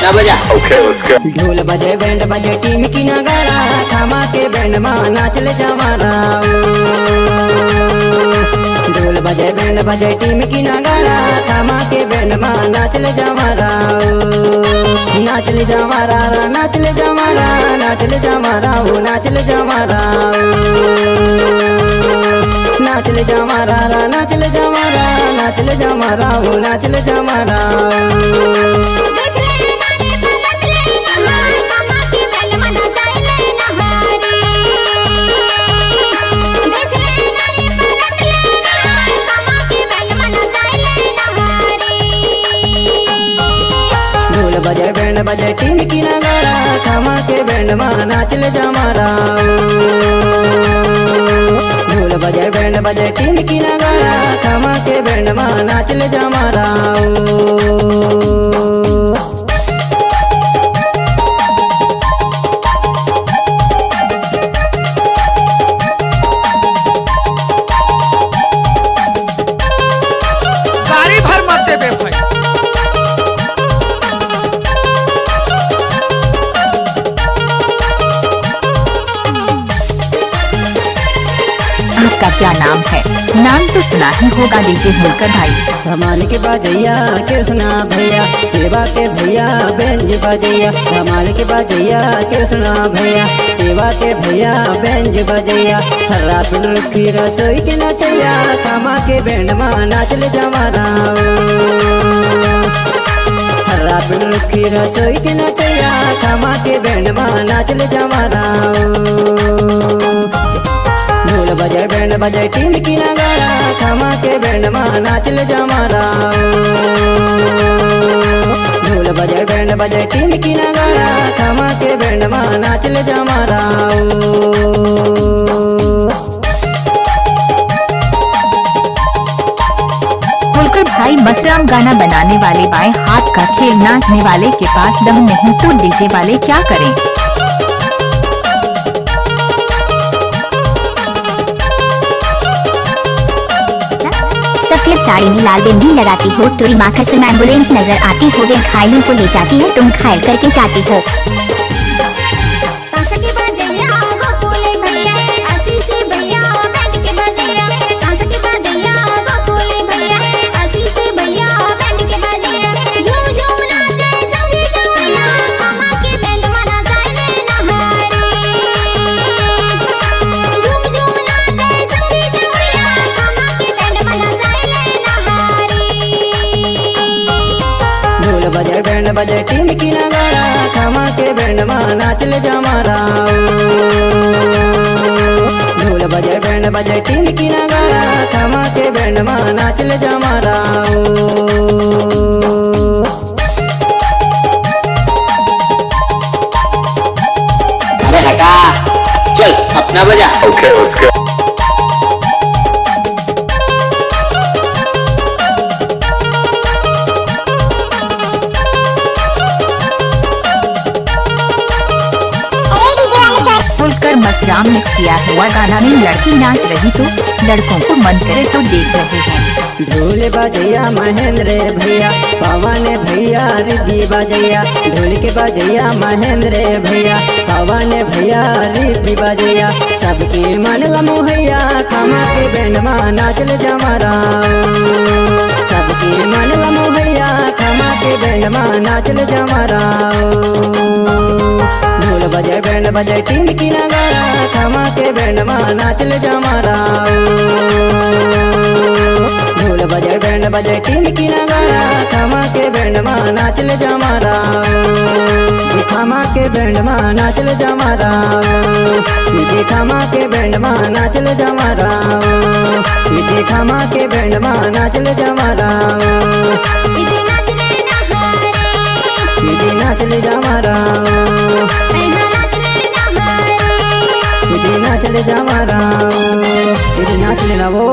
अपना बजा। Okay, let's go. ढोल बजे बैंड बजे टीम की नगाड़ा, थामा के बैंड मां नाच ले जमारा। ढोल बजे बैंड बजे टीम की नगाड़ा, थामा के बैंड मां नाच ले जमारा। नाच ले जमारा, नाच ले जमारा, नाच ले जमारा, वो नाच ले जमारा। नाच ले जमारा, नाच ले जमारा, नाच ले जमारा, वो नाच ले जमारा। ढोल बजे बैंड बजे टीम की नगाड़ा, थामा के बैंड मां नाच ले जमारा। ढोल बजे बैंड बजे टीम की नगाड़ा, थामा के बैंड मां नाच ले जमारा। गाड़ी भर मत दे भाई। आपका क्या नाम है? नाम तो सुना ही होगा, डीजे होलकर भाई। धमाल के बाजैया कृष्णा भैया, सेवा के भैया बेंज बजैया। धमाल के बाजैया कृष्णा भैया, सेवा के भैया बेंज बजैया। हर रात की रसोई के नचैया, थामा के बैंड मां नाच ले जमारा। हर रात की रसोई के नचैया, थामा के बैंड मां नाच ले जमारा। ढोल बजे बैंड बजे टीम की नगाड़ा, थामा के बैंड मां नाच ले जमारा। ढोल बजे बैंड बजे टीम की नगाड़ा, थामा के बैंड मां नाच ले जमारा। होलकर भाई मसराम गाना बनाने वाले बाएं हाथ का खेल, नाचने वाले के पास दम नहीं तो डीजे वाले क्या करें। सफेद साड़ी में लाल बिंदी लगाती हो, तुरी माखस में एम्बुलेंस नजर आती हो, वे घायलों को ले जाती है, तुम घायल करके जाती हो। ढोल बजे बैंड बजे टीम की नगाड़ा, थामा के बैंड मां नाच ले जमारा। ढोल बजे बैंड बजे टीम की नगाड़ा, थामा के बैंड मां नाच ले जमारा। अरे हटा, चल अपना बजा। Okay, let's go. Holkar Masram mix किया हुआ गाना में लड़की नाच रही तो लड़कों को मन करे तो देख रहे हैं। ढोल बजैया महेंद्र भैया, पवन भैया रिद्धि बजैया। ढोल के बजैया महेंद्र भैया, पवन भैया रिद्धि बजैया। सबके मन लमोहैया, थामा के बैंड मां नाच ले जमारा। सबके मन लमोहैया, थामा के बैंड मां नाच ले जमारा। ढोल बजे बैंड बजे टीम की नगाड़ा, थामा के बैंड मां नाच ले जमारा। ढोल बजे बैंड बजे टीम की नगाड़ा, थामा के बैंड मां नाच ले जमारा। थामा के बैंड मां नाच ले जमारा। दीदी थामा के बैंड मां नाच ले जमारा। दीदी थामा के बैंड मां नाच ले जमारा। दीदी नाच ले जमारा। दीदी नाच ले जमारा। दीदी नाच ले ना वो।